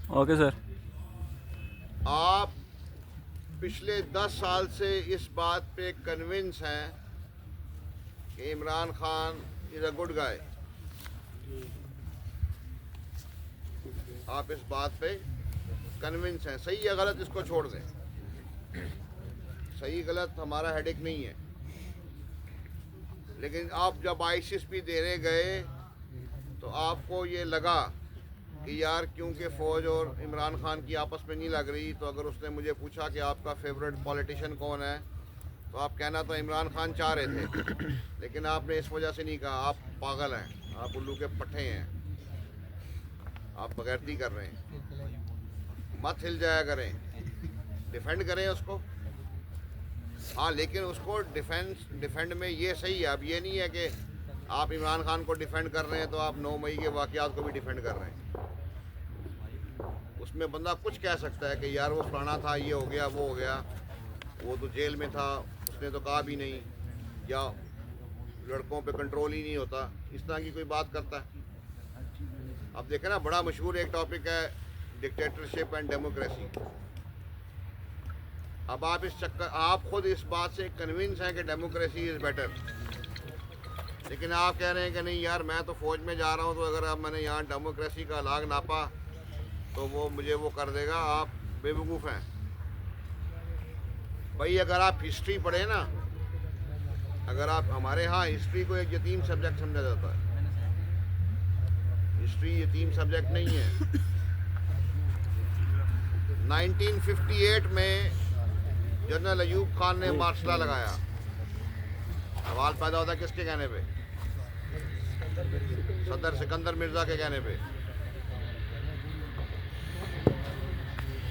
Okay sir. आप पिछले 10 साल से इस बात पे कन्विंस हैं कि Imran Khan is a good guy. आप इस बात पे कन्विंस हैं। सही या गलत इसको छोड़ दें, सही गलत हमारा हेडेक नहीं है। लेकिन आप जब आईसीएस भी देने गए तो आपको ये लगा कि यार क्योंकि फ़ौज और इमरान खान की आपस में नहीं लग रही, तो अगर उसने मुझे पूछा कि आपका फेवरेट पॉलिटिशियन कौन है, तो आप कहना तो इमरान खान चाह रहे थे, लेकिन आपने इस वजह से नहीं कहा। आप पागल हैं, आप उल्लू के पट्टे हैं, आप बगैरती कर रहे हैं। मत हिल जाया करें, डिफेंड करें उसको। हाँ, लेकिन उसको डिफेंड में ये सही है। अब ये नहीं है कि आप इमरान खान को डिफेंड कर रहे हैं तो आप 9 मई के वाक़यात को भी डिफेंड कर रहे हैं। उसमें बंदा कुछ कह सकता है कि यार वो फलाना था, ये हो गया, वो हो गया, वो तो जेल में था, उसने तो कहा भी नहीं, या लड़कों पे कंट्रोल ही नहीं होता, इस तरह की कोई बात करता है। अब देखें ना, बड़ा मशहूर एक टॉपिक है डिक्टेटरशिप एंड डेमोक्रेसी। अब आप आप खुद इस बात से कन्विंस हैं कि डेमोक्रेसी इज़ बेटर, लेकिन आप कह रहे हैं कि नहीं यार मैं तो फ़ौज में जा रहा हूँ, तो अगर अब मैंने यहाँ डेमोक्रेसी का लाग नापा तो वो मुझे वो कर देगा। आप बेवकूफ़ हैं भाई। अगर आप हिस्ट्री पढ़े ना, अगर आप हमारे यहाँ हिस्ट्री को एक यतीम सब्जेक्ट समझा जाता है। हिस्ट्री यतीम सब्जेक्ट नहीं है। 1958 में जनरल अयूब खान ने मार्शल लॉ लगाया। सवाल पैदा होता है किसके कहने पे? सदर सिकंदर मिर्जा के कहने पे।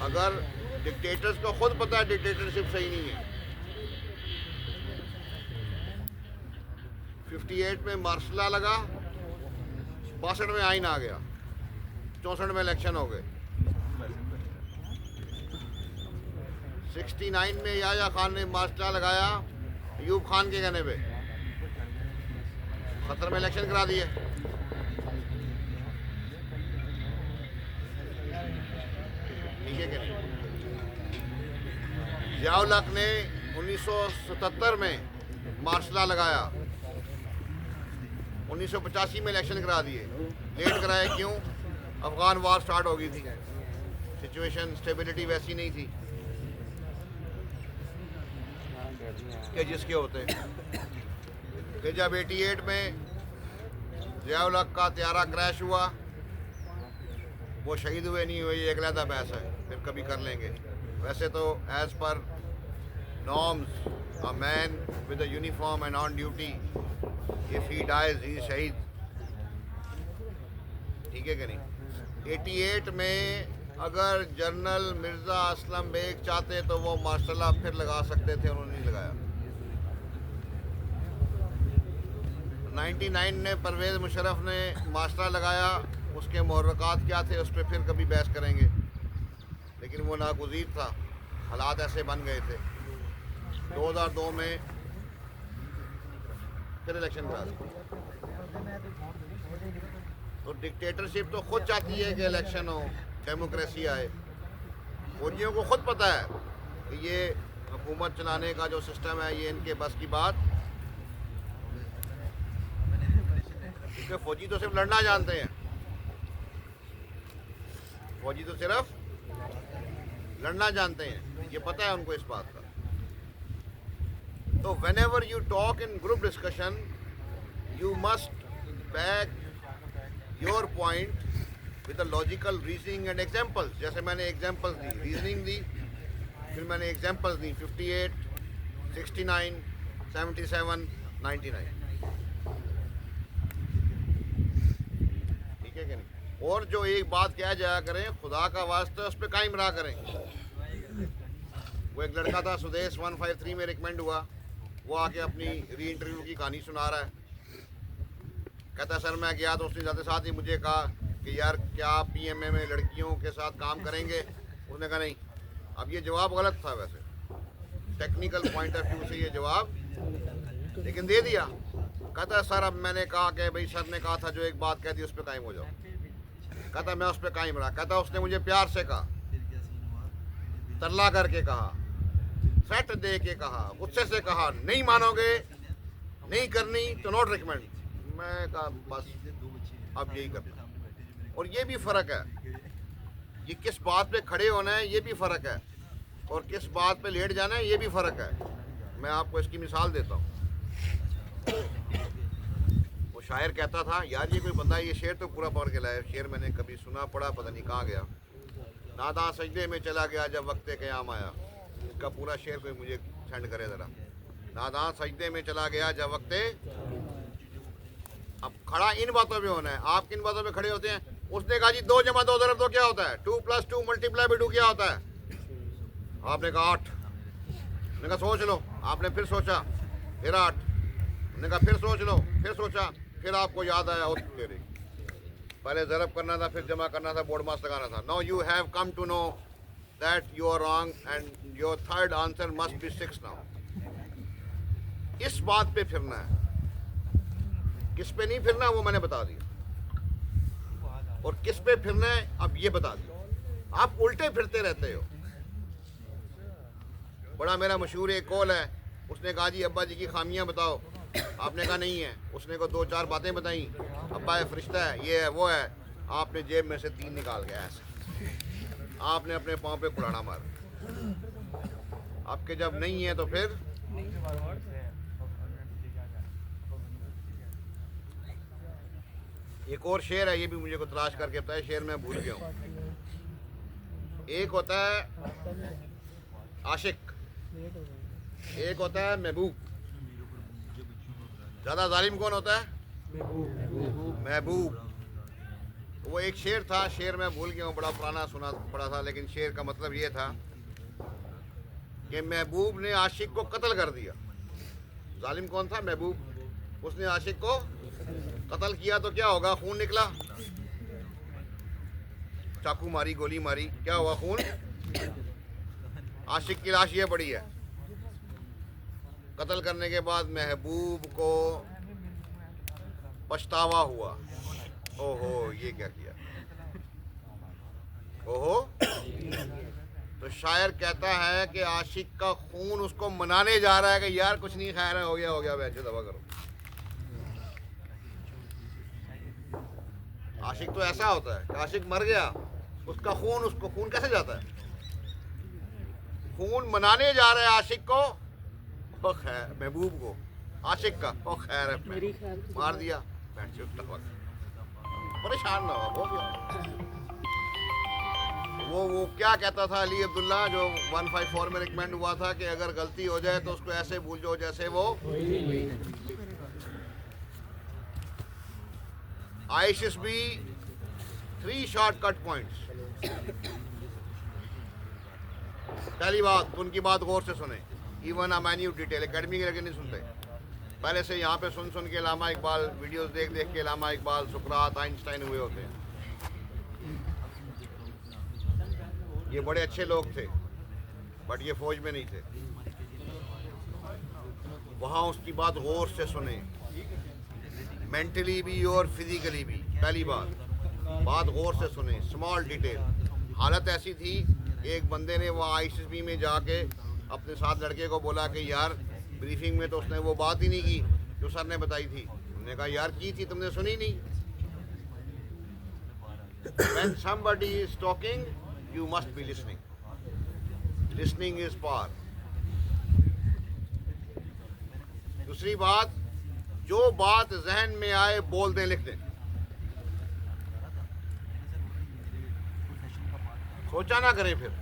अगर डिक्टेटर्स को खुद पता है डिक्टेटरशिप सही नहीं है। 58 में मार्शल लॉ लगा, 62 में आइन आ गया, 64 में इलेक्शन हो गए, 69 में याया खान ने मार्शल लॉ लगाया अयूब खान के कहने पे, 70 में इलेक्शन करा दिए। ठीक है कि नहीं? ज़ियाउल हक ने 1977 में मार्शल लॉ लगाया, 1985 में इलेक्शन करा दिए। लेट कराए क्यों? अफगान वार स्टार्ट हो गई थी, सिचुएशन स्टेबिलिटी वैसी नहीं थी कि जिसके होते। फिर जब 88 में ज़ियाउल हक का त्यारा क्रैश हुआ, वो शहीद हुए नहीं हुए, ये एक अलग बहस है, फिर कभी कर लेंगे। वैसे तो as per norms a man with a uniform and on duty, if he dies he शहीद। ठीक है कि नहीं? 88 में अगर जनरल मिर्ज़ा असलम बेग चाहते तो वो मार्शल लॉ फिर लगा सकते थे, उन्होंने नहीं लगाया। 99 में परवेज़ मुशर्रफ ने मार्शल लॉ लगाया, उसके मुहर्रकात क्या थे उस पर फिर कभी बहस करेंगे, लेकिन वो नागुज़ीर था, हालात ऐसे बन गए थे। 2002 में फिर इलेक्शन करा दी। तो डिक्टेटरशिप तो खुद चाहती है कि इलेक्शन हो, डेमोक्रेसी आए। फौजियों को खुद पता है कि ये हुकूमत चलाने का जो सिस्टम है ये इनके बस की बात, क्योंकि फौजी तो सिर्फ लड़ना जानते हैं। फौजी तो सिर्फ लड़ना जानते हैं, ये पता है उनको इस बात का। तो whenever you talk in group discussion, you must back your point with a logical reasoning and examples। जैसे मैंने examples दी, reasoning दी, फिर मैंने examples दी 58, 69, 77, 99। ठीक है कि नहीं? और जो एक बात कह जाया करें, खुदा का वास्ता उस पर कायम रहा करें। वो एक लड़का था सुदेश 153 में रिकमेंड हुआ, वो आके अपनी री इंटरव्यू की कहानी सुना रहा है। कहता सर मैं गया तो उसने जाते साथ ही मुझे कहा कि यार क्या आप पीएमए में लड़कियों के साथ काम करेंगे? उसने कहा नहीं। अब ये जवाब गलत था वैसे, टेक्निकल पॉइंट ऑफ व्यू से ये जवाब, लेकिन दे दिया। कहता सर अब मैंने कहा कि भाई सर ने कहा था जो एक बात कह दी उस पर कायम हो जाओ। कहता मैं उस पर कायम रहा। कहता उसने मुझे प्यार से कहा, तरला करके कहा, सेट दे के कहा, गुस्से से कहा, नहीं मानोगे, नहीं करनी तो नॉट रिकमेंड। मैं कहा बस अब यही करना। और ये भी फ़र्क है, ये किस बात पे खड़े होना है ये भी फ़र्क है, और किस बात पे लेट जाना है ये भी फ़र्क है। मैं आपको इसकी मिसाल देता हूँ। वो शायर कहता था, यार ये कोई बंदा, ये शेर तो पूरा पढ़ के लाया, शेर मैंने कभी सुना पढ़ा पता नहीं कहाँ गया। नादा सजदे में चला गया जब वक्ते क़याम आया। इसका पूरा शेर कोई मुझे सेंड करे ज़रा। नादा सजदे में चला गया जब वक्ते। अब खड़ा इन बातों पे होना है। आप किन बातों पे खड़े होते हैं? उसने कहा जी 2 जमा 2 ज़रब तो क्या होता है? 2 + 2 × 2 क्या होता है? आपने कहा 8। मैंने कहा सोच लो। आपने फिर सोचा, फिर 8। मैंने कहा फिर सोच लो, फिर सोचा, फिर आपको याद आया ओ तेरी, पहले ज़रब करना था, फिर जमा करना था, बोर्ड मास लगाना था। Now you have come to know that you are wrong and your third answer must be 6 now. इस बात पे फिरना है, किस पे नहीं फिरना वो मैंने बता दिया, और किस पे फिरना है अब ये बता दिया। आप उल्टे फिरते रहते हो। बड़ा मेरा मशहूर एक कॉल है, उसने कहा जी अब्बा जी की खामियां बताओ। आपने कहा नहीं है। उसने को 2-4 बातें बताई, अब्बा है, फरिश्ता है, ये है, वो है। आपने जेब में से 3 निकाल गया ऐसे, आपने अपने पाँव पे कुड़ाना मारा। आपके जब नहीं है तो फिर एक और शेर है, ये भी मुझे को तलाश करके बताया, शेर मैं भूल गया हूँ। एक होता है आशिक, एक होता है महबूब। ज़्यादा जालिम कौन होता है? महबूब। वो एक शेर था, शेर मैं भूल गया हूँ, बड़ा पुराना सुना पड़ा था, लेकिन शेर का मतलब ये था कि महबूब ने आशिक को कत्ल कर दिया। जालिम कौन था? महबूब। उसने आशिक को कत्ल किया तो क्या होगा? खून निकला। चाकू मारी, गोली मारी, क्या हुआ? खून। आशिक की लाश ये पड़ी है। कत्ल करने के बाद महबूब को पछतावा हुआ, ओहो ये क्या किया, ओहो। तो शायर कहता है कि आशिक का खून उसको मनाने जा रहा है कि यार कुछ नहीं, खैर है, हो गया वैसे दवा करो। आशिक तो ऐसा होता है कि आशिक मर गया, उसका खून, उसको खून कैसे जाता है? खून मनाने जा रहा है आशिक को, ओ खैर, महबूब को, आशिक का, ओ खैर है, मार दिया। परेशान ना हो वो क्या कहता था अली अब्दुल्ला, जो 154 में रिकमेंड हुआ था कि अगर गलती हो जाए तो उसको ऐसे भूल जाओ जैसे वो। I should be 3 shortcut points। पहली बात, उनकी बात गौर से सुने। इवन अ माइन्यूट डिटेल, एकेडमी के लगे नहीं सुनते, पहले से यहाँ पे सुन के इलामा इकबाल वीडियोस देख के इलामा इकबाल, सुकरात, आइंस्टाइन हुए होते हैं। ये बड़े अच्छे लोग थे, बट ये फौज में नहीं थे। वहाँ उसकी बात गौर से सुने, मेंटली भी और फिजिकली भी। पहली बात गौर से सुने, स्मॉल डिटेल। हालत ऐसी थी, एक बंदे ने वहाँ ISB में जाके अपने साथ लड़के को बोला कि यार ब्रीफिंग में तो उसने वो बात ही नहीं की जो सर ने बताई थी। उन्होंने कहा यार की थी, तुमने सुनी नहीं। When somebody is talking, you must be listening. Listening is power. दूसरी बात, जो बात जहन में आए बोल दें, लिख दें, सोचा ना करें। फिर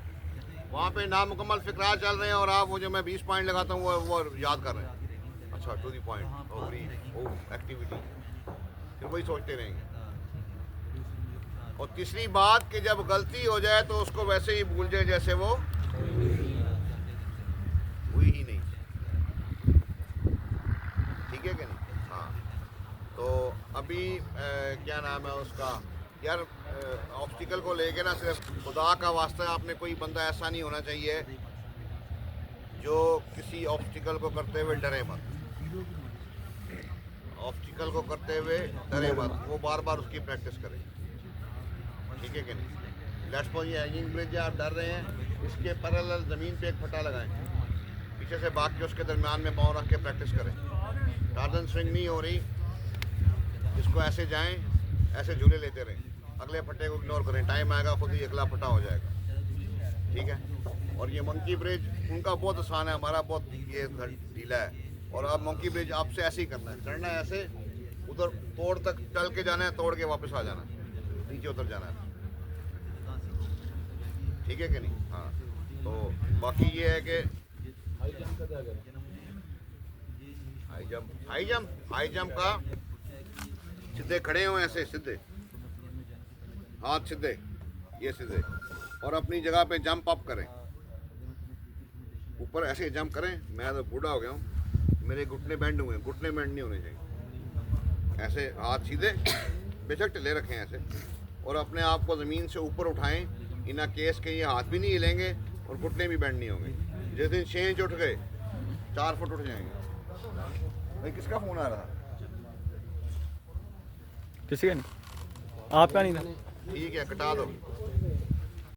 वहाँ पे नामुकम्मल फिक्रा चल रहे हैं और आप वो जो मैं 20 पॉइंट लगाता हूँ वो याद कर रहे हैं। अच्छा, टू दी पॉइंट, एक्टिविटी, फिर वही सोचते रहेंगे। और तीसरी बात कि जब गलती हो जाए तो उसको वैसे ही भूल जाए जैसे वो हुई ही नहीं। ठीक है कि नहीं? हाँ। तो अभी क्या नाम है उसका, यार ऑब्स्टिकल को लेके ना, सिर्फ खुदा का वास्ता आपने कोई बंदा ऐसा नहीं होना चाहिए जो किसी ऑब्स्टिकल को करते हुए डरे मत। ऑब्स्टिकल को करते हुए डरे मत, वो बार बार उसकी प्रैक्टिस करे। ठीक है कि नहीं। लेट्स सपोज ये हैंगिंग ब्रिज है, आप डर रहे हैं, इसके पैरेलल ज़मीन पे एक फटा लगाएं, पीछे से भाग के उसके दरमियान में पाँव रख के प्रैक्टिस करें। टार्जन स्विंग नहीं हो रही, इसको ऐसे जाएं, ऐसे झूले लेते रहें, अगले फटे को इग्नोर करें, टाइम आएगा खुद ही अगला फटा हो जाएगा, ठीक है। और ये मंकी ब्रिज उनका बहुत आसान है, हमारा बहुत ये ढीला है। और अब मंकी ब्रिज आपसे ऐसे ही करना है ऐसे, उधर तोड़ तक चल के जाना है, तोड़ के वापस आ जाना है, नीचे उतर जाना है, ठीक है कि नहीं। हाँ, तो बाकी ये है कि हाई जंप का सीधे खड़े हुए ऐसे, सीधे हाथ सीधे, ये सीधे, और अपनी जगह पे जंप अप करें, ऊपर ऐसे जंप करें। मैं तो बूढ़ा हो गया हूँ, मेरे घुटने बेंड हुए हैं, घुटने बेंड नहीं होने चाहिए। ऐसे हाथ सीधे, बेशक ढीले रखें ऐसे, और अपने आप को ज़मीन से ऊपर उठाएं। इना केस के ये हाथ भी नहीं हिलेंगे और घुटने भी बेंड नहीं होंगे। जिस दिन 6 इंच उठ गए 4 फुट उठ जाएंगे। भाई किसका फ़ोन आ रहा? किसी का नहीं, आपका नहीं था। ठीक है, कटा दो।